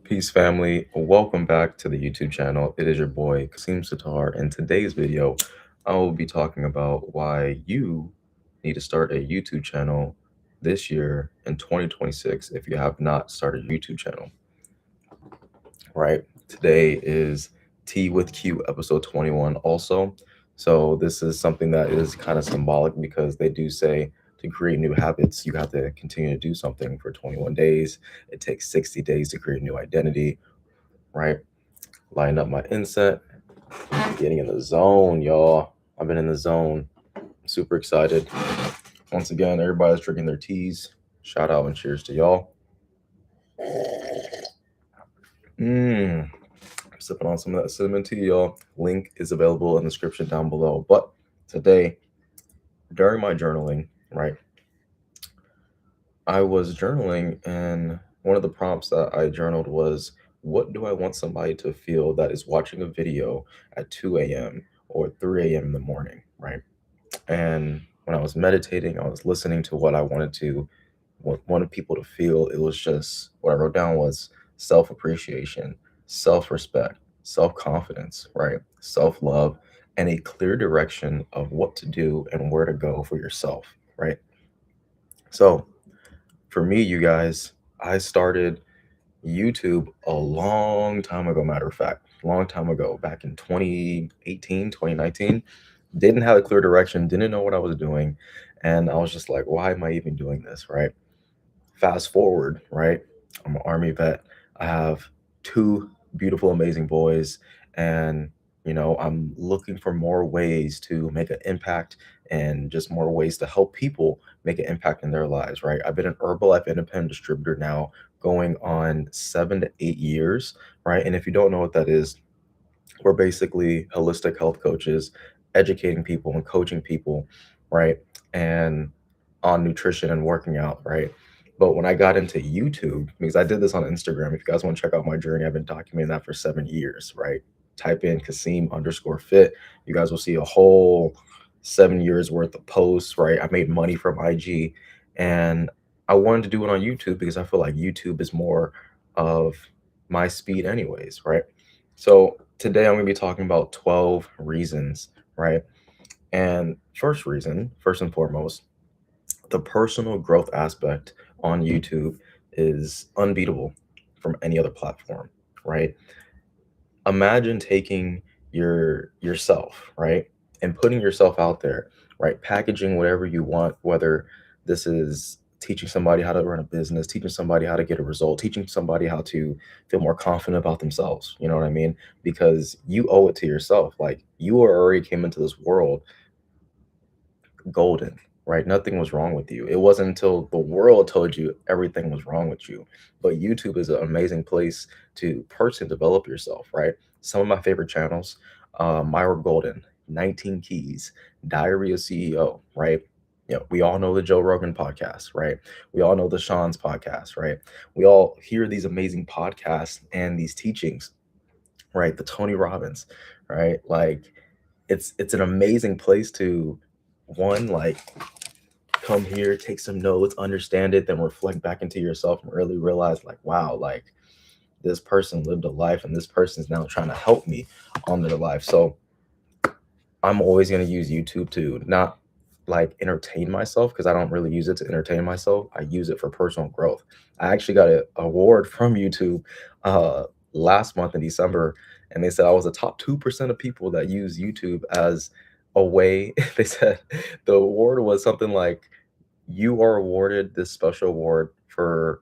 Peace, family. Welcome back to the YouTube channel. It is your boy, Kasim Sitar. In today's video, I will be talking about why you need to start a YouTube channel this year in 2026 if you have not started a YouTube channel, right? Today is Tea with Q, episode 21 also. So this is something that is kind of symbolic because they do say to create new habits, you have to continue to do something for 21 days. It takes 60 days to create a new identity, right? Line up my inset, getting in the zone, y'all. I've been in the zone. Super excited. Once again, everybody's drinking their teas. Shout out and cheers to y'all. Mmm. Sipping on some of that cinnamon tea, y'all. Link is available in the description down below. But today, during my journaling, right, I was journaling, and one of the prompts that I journaled was, what do I want somebody to feel that is watching a video at 2 a.m. or 3 a.m. in the morning, right? And when I was meditating, I was listening to what I wanted people to feel. It was just what I wrote down was self appreciation, self respect, self confidence, right? Self love, and a clear direction of what to do and where to go for yourself, right? So for me, you guys, I started YouTube a long time ago, matter of fact, long time ago, back in 2018, 2019. Didn't have a clear direction, didn't know what I was doing. And I was just like, why am I even doing this? Right. Fast forward, right? I'm an Army vet. I have two beautiful, amazing boys. And, I'm looking for more ways to make an impact and just more ways to help people make an impact in their lives, right? I've been an Herbalife independent distributor now going on 7 to 8 years, right? And if you don't know what that is, we're basically holistic health coaches, educating people and coaching people, right? And on nutrition and working out, right? But when I got into YouTube, because I did this on Instagram, if you guys want to check out my journey, I've been documenting that for 7 years, right? Type in Kasim_fit. You guys will see a whole 7 years worth of posts, right? I made money from IG, and I wanted to do it on YouTube because I feel like YouTube is more of my speed, anyways, right? So today I'm going to be talking about 12 reasons, right? And first reason, first and foremost, the personal growth aspect on YouTube is unbeatable from any other platform, right? Imagine taking yourself, right? And putting yourself out there, right? Packaging whatever you want, whether this is teaching somebody how to run a business, teaching somebody how to get a result, teaching somebody how to feel more confident about themselves. You know what I mean? Because you owe it to yourself. Like you already came into this world golden, right? Nothing was wrong with you. It wasn't until the world told you everything was wrong with you. But YouTube is an amazing place to personally develop yourself, right? Some of my favorite channels, Myra Golden, 19 Keys, Diary of CEO, right? We all know the Joe Rogan podcast, right? We all know the Sean's podcast, right? We all hear these amazing podcasts and these teachings, right? The Tony Robbins, right? Like it's an amazing place to one like come here, take some notes, understand it, then reflect back into yourself and really realize, like, wow, like this person lived a life and this person's now trying to help me on their life. So I'm always going to use YouTube to not like entertain myself because I don't really use it to entertain myself. I use it for personal growth. I actually got an award from YouTube uh, last month in December, and they said I was the top 2% of people that use YouTube as a way. They said the award was something like, you are awarded this special award for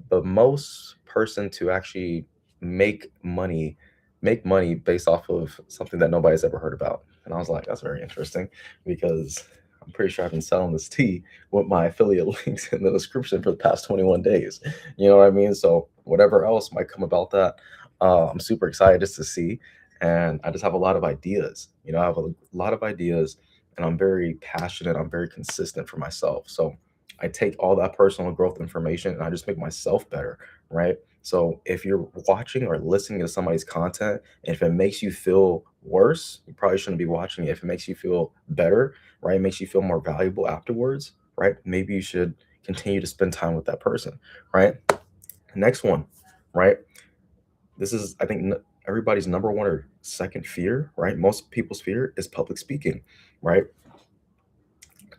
the most person to actually make money make money based off of something that nobody's ever heard about. And I was like, that's very interesting because I'm pretty sure I've been selling this tea with my affiliate links in the description for the past 21 days. You know what I mean? So whatever else might come about that, I'm super excited just to see. And I just have a lot of ideas. I have a lot of ideas, and I'm very passionate. I'm very consistent for myself. So I take all that personal growth information and I just make myself better, right? So if you're watching or listening to somebody's content, and if it makes you feel worse, you probably shouldn't be watching it. If it makes you feel better, right, it makes you feel more valuable afterwards, right? Maybe you should continue to spend time with that person, right? Next one, right? This is, I think, everybody's number one or second fear, right? Most people's fear is public speaking, right?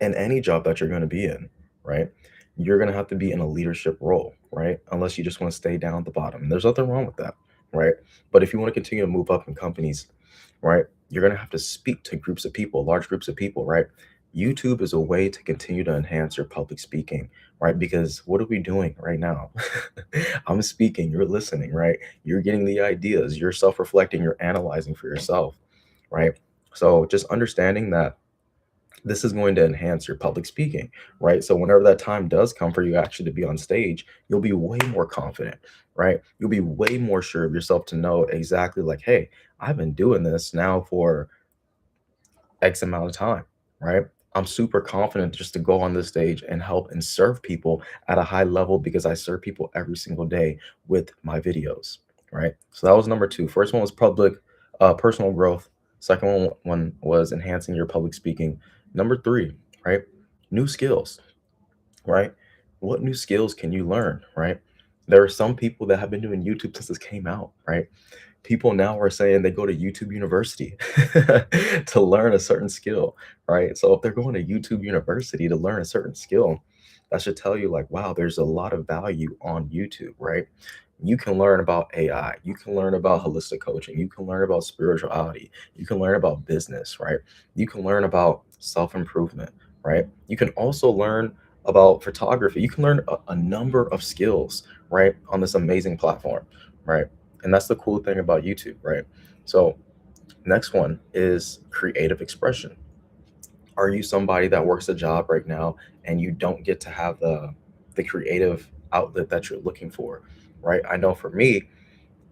In any job that you're going to be in, right? You're going to have to be in a leadership role, right? Unless you just want to stay down at the bottom. And there's nothing wrong with that, right? But if you want to continue to move up in companies, right, you're going to have to speak to groups of people, large groups of people, right? YouTube is a way to continue to enhance your public speaking, right? Because what are we doing right now? I'm speaking, you're listening, right? You're getting the ideas, you're self reflecting, you're analyzing for yourself, right? So just understanding that this is going to enhance your public speaking, right? So whenever that time does come for you actually to be on stage, you'll be way more confident, right? You'll be way more sure of yourself to know exactly like, hey, I've been doing this now for X amount of time, right? I'm super confident just to go on this stage and help and serve people at a high level because I serve people every single day with my videos, right? So that was number two. First one was personal growth. Second one was enhancing your public speaking. Number three, right? New skills, right? What new skills can you learn, right? There are some people that have been doing YouTube since this came out, right? People now are saying they go to YouTube University to learn a certain skill, right? So if they're going to YouTube University to learn a certain skill, that should tell you like, wow, there's a lot of value on YouTube, right? You can learn about AI, you can learn about holistic coaching, you can learn about spirituality, you can learn about business, right? You can learn about self-improvement, right? You can also learn about photography. You can learn a number of skills, right, on this amazing platform, right? And that's the cool thing about YouTube, right? So, next one is creative expression. Are you somebody that works a job right now and you don't get to have the creative outlet that you're looking for, right? I know for me,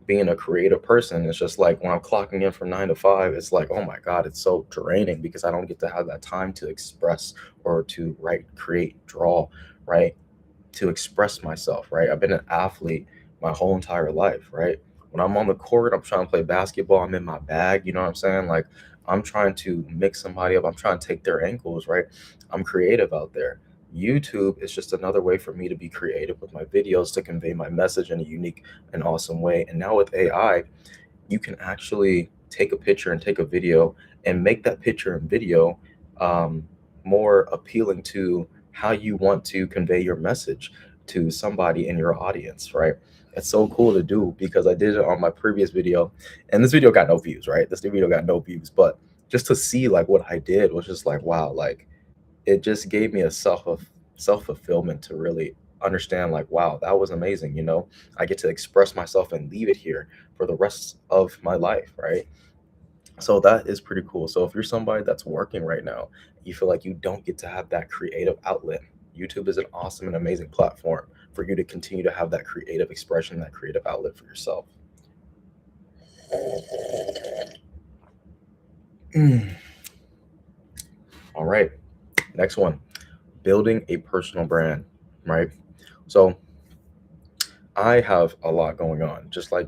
being a creative person, it's just like when I'm clocking in from 9 to 5, it's like, oh my God, it's so draining because I don't get to have that time to express or to write, create, draw, right? To express myself, right? I've been an athlete my whole entire life, right? When I'm on the court, I'm trying to play basketball, I'm in my bag, you know what I'm saying? Like I'm trying to mix somebody up, I'm trying to take their ankles, right? I'm creative out there. YouTube is just another way for me to be creative with my videos to convey my message in a unique and awesome way. And now with AI, you can actually take a picture and take a video and make that picture and video um, more appealing to how you want to convey your message to somebody in your audience, right? It's so cool to do because I did it on my previous video, and this video got no views, right? This video got no views, but just to see like what I did was just like, wow, like it just gave me a self fulfillment to really understand like, wow, that was amazing, you know. I get to express myself and leave it here for the rest of my life, right? So that is pretty cool. So if you're somebody that's working right now, you feel like you don't get to have that creative outlet, YouTube is an awesome and amazing platform for you to continue to have that creative expression, that creative outlet for yourself. All right, next one, building a personal brand, right? So I have a lot going on, just like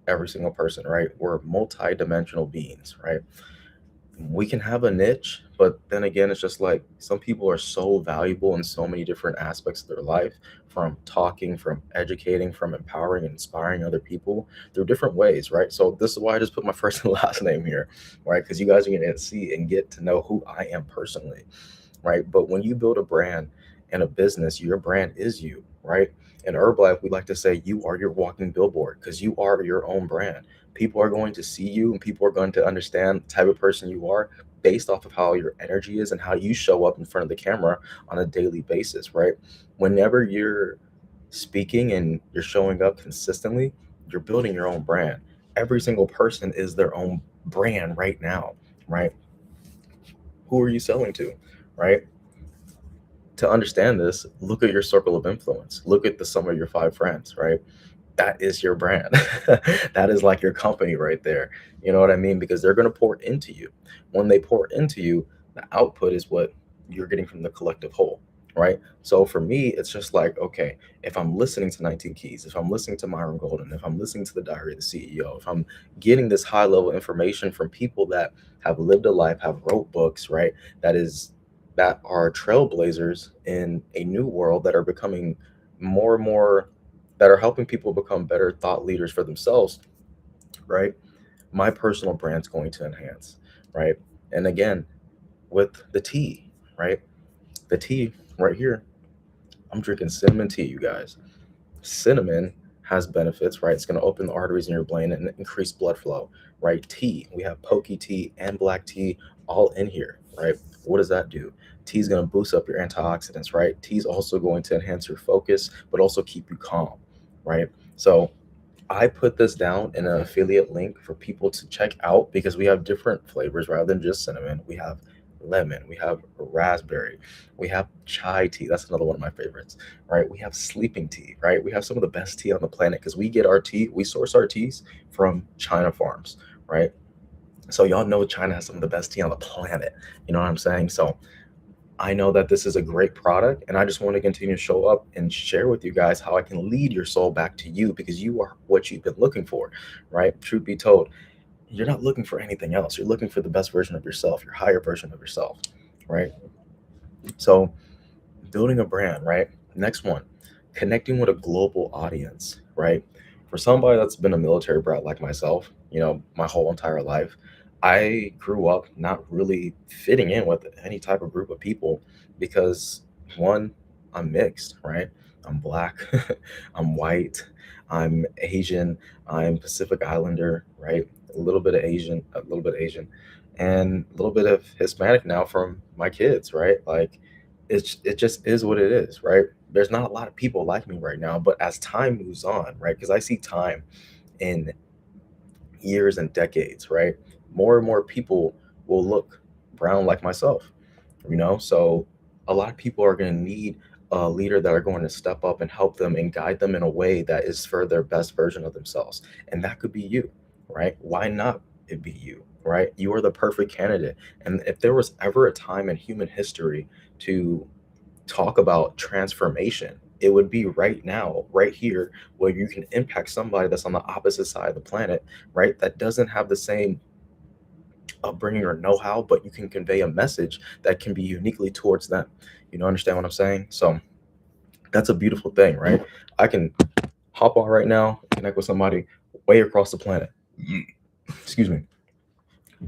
every single person, right? We're multi-dimensional beings, right? We can have a niche, but then again, it's just like some people are so valuable in so many different aspects of their life, from talking, from educating, from empowering and inspiring other people through different ways, right? So this is why I just put my first and last name here, right? Because you guys are going to see and get to know who I am personally, right? But when you build a brand and a business, your brand is you, right? In Herbalife, we like to say you are your walking billboard because you are your own brand. People are going to see you and people are going to understand the type of person you are based off of how your energy is and how you show up in front of the camera on a daily basis, right? Whenever you're speaking and you're showing up consistently, you're building your own brand. Every single person is their own brand right now, right? Who are you selling to, right? To understand this, look at your circle of influence. Look at the sum of your five friends, right? That is your brand. That is like your company right there. You know what I mean? Because they're going to pour into you. When they pour into you, the output is what you're getting from the collective whole, right? So for me, it's just like, okay, if I'm listening to 19 Keys, if I'm listening to Myron Golden, if I'm listening to the Diary of the CEO, if I'm getting this high level information from people that have lived a life, have wrote books, right? That are trailblazers in a new world that are becoming more and more, that are helping people become better thought leaders for themselves. right? My personal brand's going to enhance, right? And again, with the tea, right? The tea right here, I'm drinking cinnamon tea, you guys. Cinnamon has benefits, right? It's going to open the arteries in your brain and increase blood flow, right? Tea, we have pokey tea and black tea all in here, right? What does that do? Tea is going to boost up your antioxidants, right? Tea is also going to enhance your focus, but also keep you calm, right? So I put this down in an affiliate link for people to check out because we have different flavors rather than just cinnamon. We have lemon, we have raspberry, we have chai tea. That's another one of my favorites, right? We have sleeping tea, right? We have some of the best tea on the planet because we get our tea, we source our teas from China farms, right? So y'all know China has some of the best tea on the planet. You know what I'm saying? So I know that this is a great product, and I just want to continue to show up and share with you guys how I can lead your soul back to you because you are what you've been looking for, right? Truth be told, you're not looking for anything else. You're looking for the best version of yourself, your higher version of yourself, right? So, building a brand, right? Next one, connecting with a global audience, right? For somebody that's been a military brat like myself, my whole entire life, I grew up not really fitting in with any type of group of people because one, I'm mixed, right? I'm black, I'm white, I'm Asian, I'm Pacific Islander, right? A little bit of Asian, a little bit Asian, and a little bit of Hispanic now from my kids, right? Like it just is what it is, right? There's not a lot of people like me right now, but as time moves on, right? Because I see time in years and decades, right? More and more people will look brown like myself, so a lot of people are going to need a leader that are going to step up and help them and guide them in a way that is for their best version of themselves. And that could be you, right? Why not it be you, right? You are the perfect candidate. And if there was ever a time in human history to talk about transformation, it would be right now, right here, where you can impact somebody that's on the opposite side of the planet, right? That doesn't have the same upbringing or know-how, but you can convey a message that can be uniquely towards them. Understand what I'm saying? So that's a beautiful thing, right? I can hop on right now, connect with somebody way across the planet. Excuse me.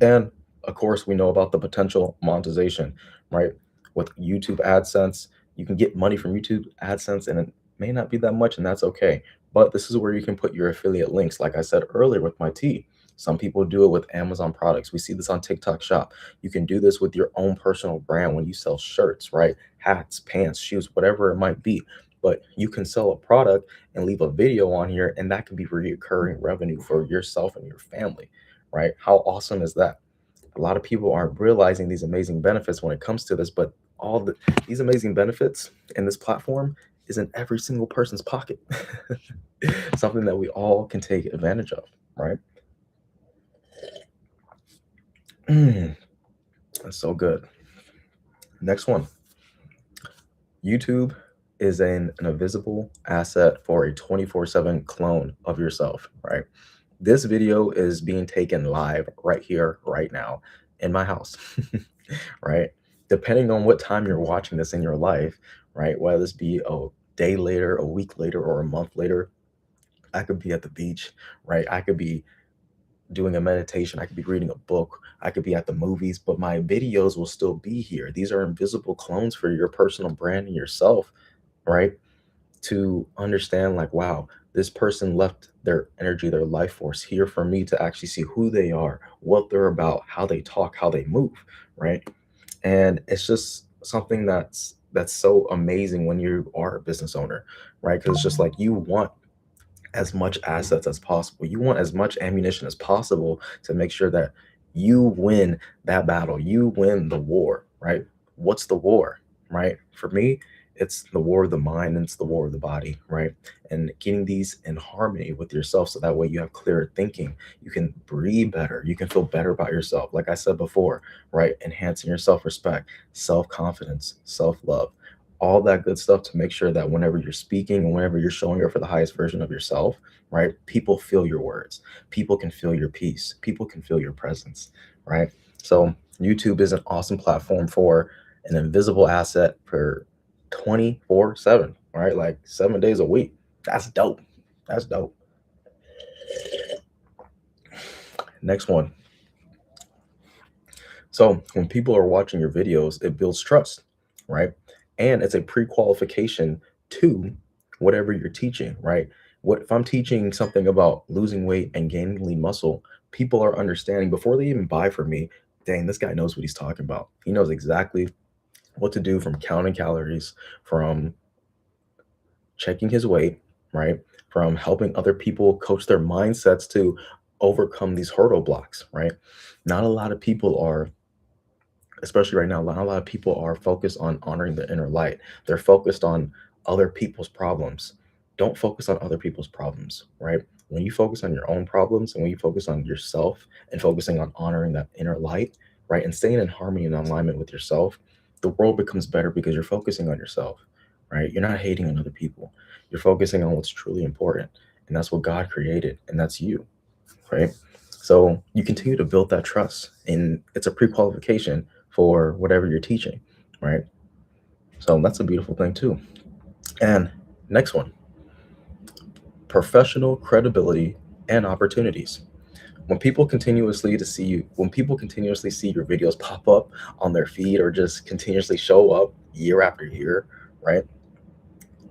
And of course, we know about the potential monetization, right? With YouTube AdSense, you can get money from YouTube AdSense, and it may not be that much, and that's okay. But this is where you can put your affiliate links, like I said earlier with my tea. Some people do it with Amazon products. We see this on TikTok Shop. You can do this with your own personal brand when you sell shirts, right? Hats, pants, shoes, whatever it might be. But you can sell a product and leave a video on here, and that can be recurring revenue for yourself and your family, right? How awesome is that? A lot of people aren't realizing these amazing benefits when it comes to this, but these amazing benefits in this platform is in every single person's pocket. Something that we all can take advantage of, right? Mm, that's so good. Next one. YouTube is an invisible asset for a 24/7 clone of yourself, right? This video is being taken live right here, right now in my house, right? Depending on what time you're watching this in your life, right? Whether this be a day later, a week later, or a month later, I could be at the beach, right? I could be doing a meditation. I could be reading a book. I could be at the movies, but my videos will still be here. These are invisible clones for your personal brand and yourself, right? To understand, like, wow, this person left their energy, their life force here for me to actually see who they are, what they're about, how they talk, how they move, right? And it's just something that's so amazing when you are a business owner, right? Because it's just like you want as much assets as possible. You want as much ammunition as possible to make sure that you win that battle. You win the war, right? What's the war, right? For me, it's the war of the mind and it's the war of the body, right? And getting these in harmony with yourself so that way you have clearer thinking. You can breathe better. You can feel better about yourself. Like I said before, right? Enhancing your self respect, self confidence, self love, all that good stuff to make sure that whenever you're speaking and whenever you're showing up for the highest version of yourself, right? People feel your words. People can feel your peace. People can feel your presence, right? So YouTube is an awesome platform for an invisible asset for 24/7, right? Like 7 days a week. That's dope. That's dope. Next one. So when people are watching your videos, it builds trust, right? And it's a pre-qualification to whatever you're teaching, right? What if I'm teaching something about losing weight and gaining lean muscle, people are understanding before they even buy from me, dang, this guy knows what he's talking about. He knows exactly what to do from counting calories, from checking his weight, right? From helping other people coach their mindsets to overcome these hurdle blocks, right? Not a lot of people are, especially right now, not a lot of people are focused on honoring the inner light. They're focused on other people's problems. Don't focus on other people's problems, right? When you focus on your own problems and when you focus on yourself and focusing on honoring that inner light, right, and staying in harmony and alignment with yourself, the world becomes better because you're focusing on yourself, right? You're not hating on other people. You're focusing on what's truly important. And that's what God created, and that's you, right? So you continue to build that trust, and it's a pre-qualification for whatever you're teaching, right? So that's a beautiful thing too. And next one, professional credibility and opportunities. When people continuously see your videos pop up on their feed or just continuously show up year after year, right?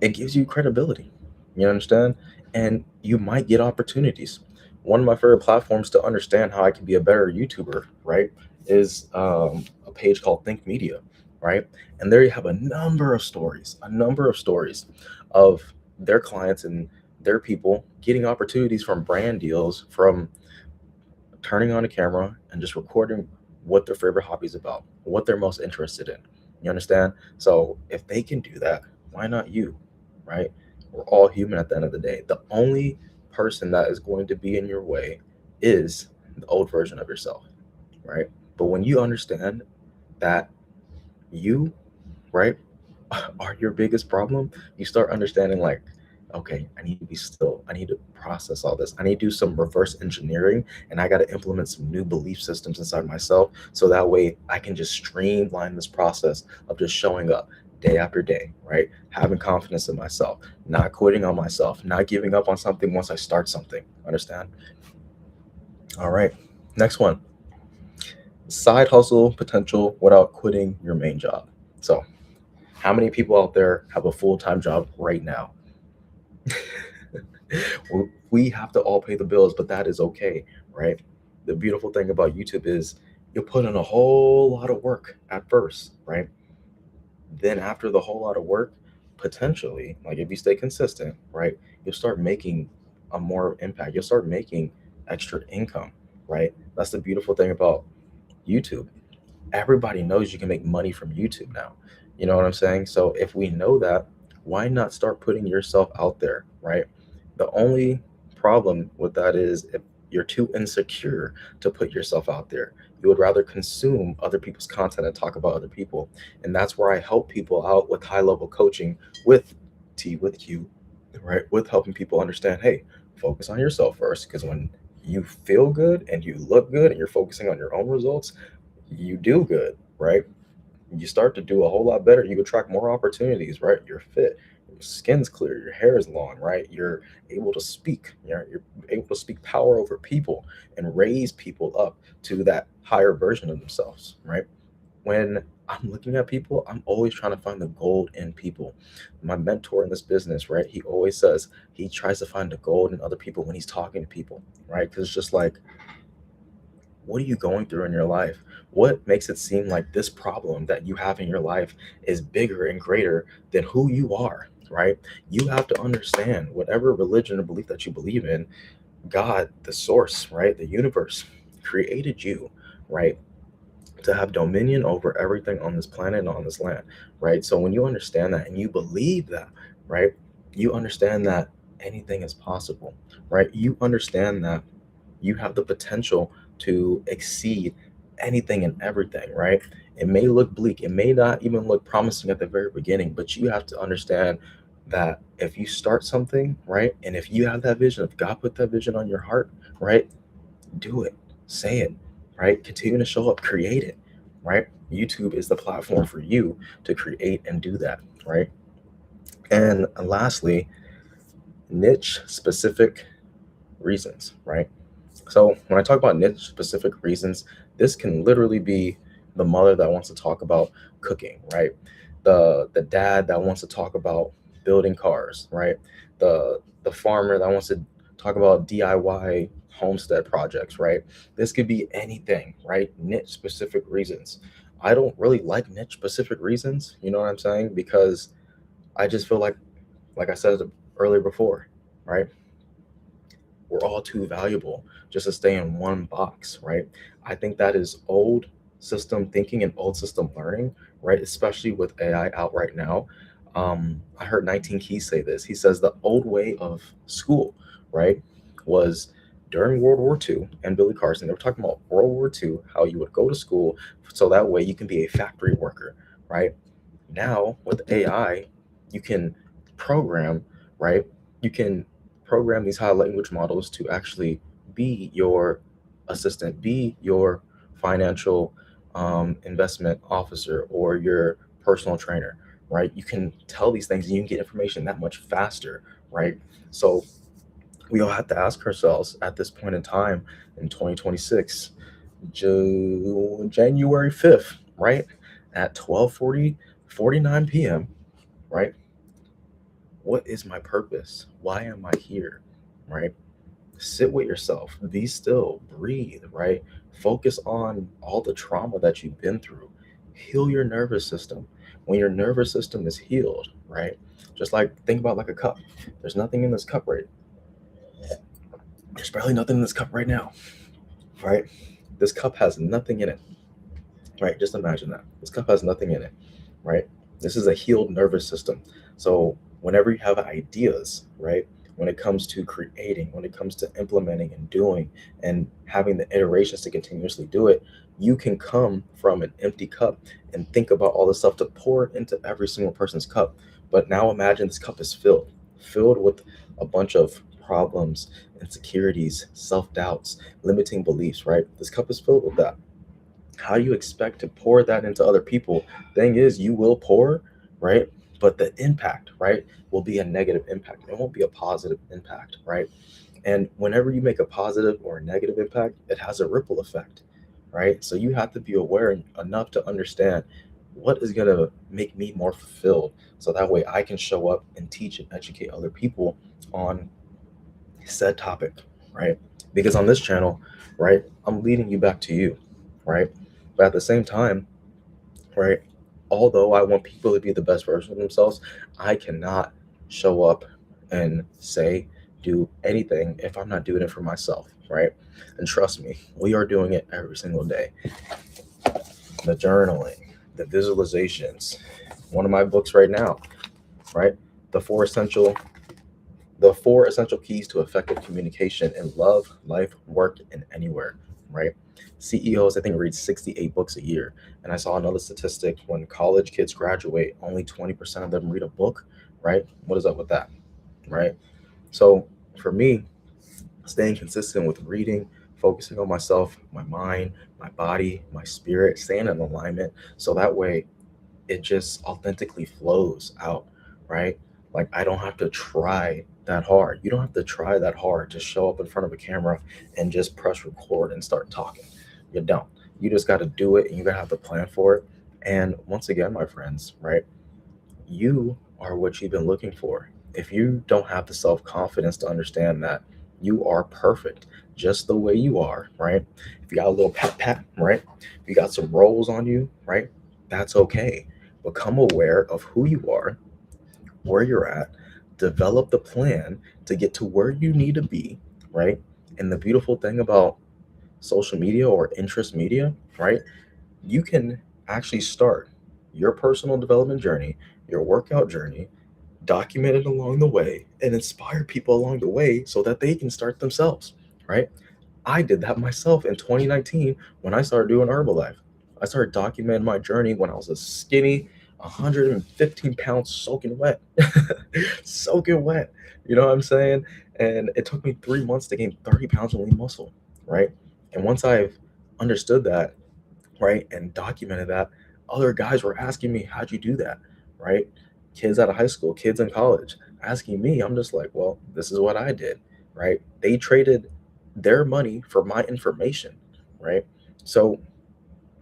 It gives you credibility. You understand? And you might get opportunities. One of my favorite platforms to understand how I can be a better YouTuber, right, is a page called Think Media, right? And there you have a number of stories of their clients and their people getting opportunities from brand deals, from turning on a camera and just recording what their favorite hobbies about, what they're most interested in. You understand? So if they can do that, why not you? Right? We're all human at the end of the day. The only person that is going to be in your way is the old version of yourself, right? But when you understand that you, right, are your biggest problem, you start understanding like, okay, I need to be still. I need to process all this. I need to do some reverse engineering and I got to implement some new belief systems inside myself so that way I can just streamline this process of just showing up day after day, right? Having confidence in myself, not quitting on myself, not giving up on something once I start something. Understand? All right. Next one, side hustle potential without quitting your main job. So, how many people out there have a full time job right now? We have to all pay the bills, but that is okay, right? The beautiful thing about YouTube is you'll put in a whole lot of work at first, right? Then after the whole lot of work, potentially, like if you stay consistent, right, you'll start making a more impact. You'll start making extra income, right? That's the beautiful thing about YouTube. Everybody knows you can make money from YouTube now. You know what I'm saying? So if we know that, why not start putting yourself out there, right? The only problem with that is if you're too insecure to put yourself out there. You would rather consume other people's content and talk about other people. And that's where I help people out with high level coaching with T with Q, right? With helping people understand, hey, focus on yourself first. Because when you feel good and you look good and you're focusing on your own results, you do good, right? You start to do a whole lot better. You attract more opportunities, right? You're fit, your skin's clear, your hair is long, right? You're able to speak, you're able to speak power over people and raise people up to that higher version of themselves, right? When I'm looking at people, I'm always trying to find the gold in people. My mentor in this business, right? He always says he tries to find the gold in other people when he's talking to people, right? Because it's just like, what are you going through in your life? What makes it seem like this problem that you have in your life is bigger and greater than who you are, right? You have to understand whatever religion or belief that you believe in, God, the source, right? The universe created you, right? To have dominion over everything on this planet and on this land, right? So when you understand that and you believe that, right? You understand that anything is possible, right? You understand that you have the potential to exceed anything and everything, right? It may look bleak, it may not even look promising at the very beginning, but you have to understand that if you start something, right, and if you have that vision, if God put that vision on your heart, right, do it, say it, right, continue to show up, create it, right? YouTube is the platform for you to create and do that, right? And lastly, niche specific reasons, right? So when I talk about niche specific reasons, this can literally be the mother that wants to talk about cooking, right? The dad that wants to talk about building cars, right? The farmer that wants to talk about DIY homestead projects, right? This could be anything, right? Niche specific reasons. I don't really like niche specific reasons, you know what I'm saying? Because I just feel like I said earlier before, right? We're all too valuable just to stay in one box, right? I think that is old system thinking and old system learning, right? Especially with AI out right now. I heard 19 Keys say this. He says the old way of school, right, was during World War II and Billy Carson. They were talking about World War II, how you would go to school so that way you can be a factory worker, right? Now with AI, you can program, right? You can program these high language models to actually be your assistant, be your financial investment officer, or your personal trainer, right? You can tell these things and you can get information that much faster, right? So we all have to ask ourselves at this point in time in 2026, January 5th, right? At 12:49 p.m., right? What is my purpose? Why am I here? Right? Sit with yourself, be still, breathe, right? Focus on all the trauma that you've been through. Heal your nervous system. When your nervous system is healed, right? Just like think about like a cup. There's nothing in this cup right. There's barely nothing in this cup right now, right? This cup has nothing in it, right? Just imagine that. This cup has nothing in it, right? This is a healed nervous system. So whenever you have ideas, right, when it comes to creating, when it comes to implementing and doing and having the iterations to continuously do it, you can come from an empty cup and think about all the stuff to pour into every single person's cup. But now imagine this cup is filled with a bunch of problems, insecurities, self doubts, limiting beliefs, right? This cup is filled with that. How do you expect to pour that into other people? Thing is, you will pour, right? But the impact, right, will be a negative impact. It won't be a positive impact, right? And whenever you make a positive or a negative impact, it has a ripple effect, right? So you have to be aware enough to understand what is going to make me more fulfilled so that way I can show up and teach and educate other people on said topic, right? Because on this channel, right, I'm leading you back to you, right? But at the same time, right, although I want people to be the best version of themselves, I cannot show up and say, do anything if I'm not doing it for myself, right? And trust me, we are doing it every single day. The journaling, the visualizations, one of my books right now, right? The four essential the four essential keys to effective communication in love, life, work, and anywhere, right? CEOs, I think, read 68 books a year. And I saw another statistic when college kids graduate, only 20% of them read a book, right? What is up with that, right? So for me, staying consistent with reading, focusing on myself, my mind, my body, my spirit, staying in alignment. So that way it just authentically flows out, right? Like I don't have to try that hard. You don't have to try that hard to show up in front of a camera and just press record and start talking. You don't. You just got to do it and you got to have the plan for it. And once again, my friends, right? You are what you've been looking for. If you don't have the self confidence to understand that you are perfect just the way you are, right? If you got a little pat pat, right? If you got some rolls on you, right? That's okay. Become aware of who you are, where you're at, develop the plan to get to where you need to be, right? And the beautiful thing about social media or interest media, right? You can actually start your personal development journey, your workout journey, document it along the way, and inspire people along the way so that they can start themselves, right? I did that myself in 2019 when I started doing Herbalife. I started documenting my journey when I was a skinny 115 pounds soaking wet. Soaking wet. You know what I'm saying? And it took me 3 months to gain 30 pounds of lean muscle, right? And once I've understood that, right, and documented that, other guys were asking me, how'd you do that, right? Kids out of high school, kids in college asking me. I'm just like, well, this is what I did, right? They traded their money for my information, right? So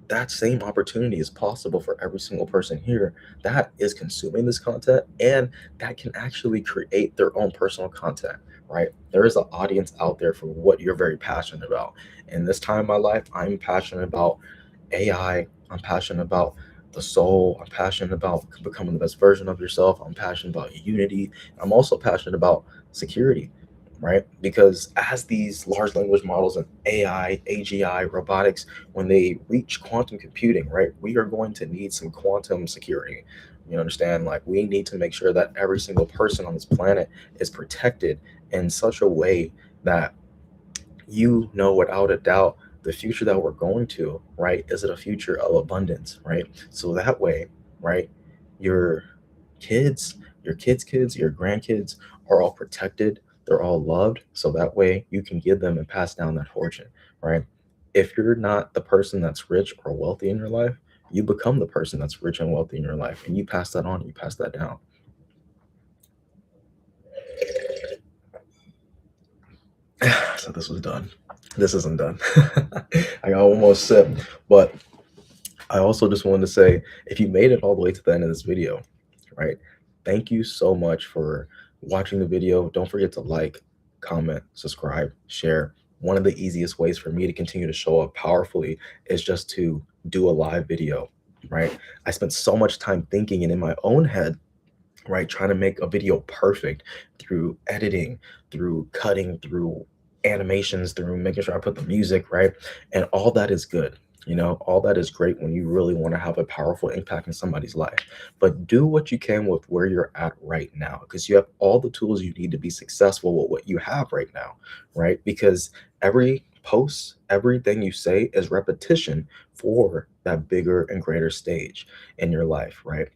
that same opportunity is possible for every single person here that is consuming this content and that can actually create their own personal content, right? There is an audience out there for what you're very passionate about. In this time of my life, I'm passionate about AI. I'm passionate about the soul. I'm passionate about becoming the best version of yourself. I'm passionate about unity. I'm also passionate about security, right? Because as these large language models and AI, AGI, robotics, when they reach quantum computing, right, we are going to need some quantum security. You understand? Like, we need to make sure that every single person on this planet is protected in such a way that you know without a doubt the future that we're going to, right, is it a future of abundance, right? So that way, right, your kids, your kids, your grandkids are all protected, they're all loved, so that way you can give them and pass down that fortune, right? If you're not the person that's rich or wealthy in your life, you become the person that's rich and wealthy in your life, and you pass that on, you pass that down. So this was done. This isn't done. I got one more sip, but I also just wanted to say, if you made it all the way to the end of this video, right? Thank you so much for watching the video. Don't forget to like, comment, subscribe, share. One of the easiest ways for me to continue to show up powerfully is just to do a live video, right? I spent so much time thinking and in my own head, right, trying to make a video perfect through editing, through cutting, through animations, through making sure I put the music right, and all that is good. All that is great when you really want to have a powerful impact in somebody's life. But do what you can with where you're at right now, because you have all the tools you need to be successful with what you have right now, right? Because every post, everything you say is repetition for that bigger and greater stage in your life, right?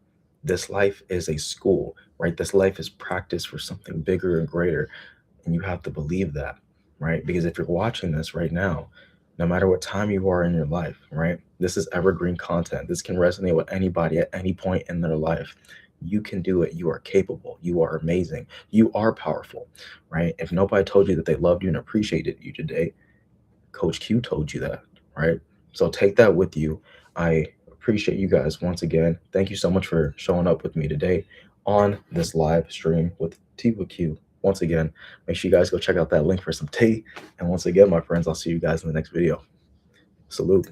This life is a school, right? This life is practice for something bigger and greater. And you have to believe that, right? Because if you're watching this right now, no matter what time you are in your life, right? This is evergreen content. This can resonate with anybody at any point in their life. You can do it. You are capable. You are amazing. You are powerful, right? If nobody told you that they loved you and appreciated you today, Coach Q told you that, right? So take that with you. I appreciate you guys once again. Thank you so much for showing up with me today on this live stream with Tea with Q. Once again, make sure you guys go check out that link for some tea. And once again, my friends, I'll see you guys in the next video. Salute.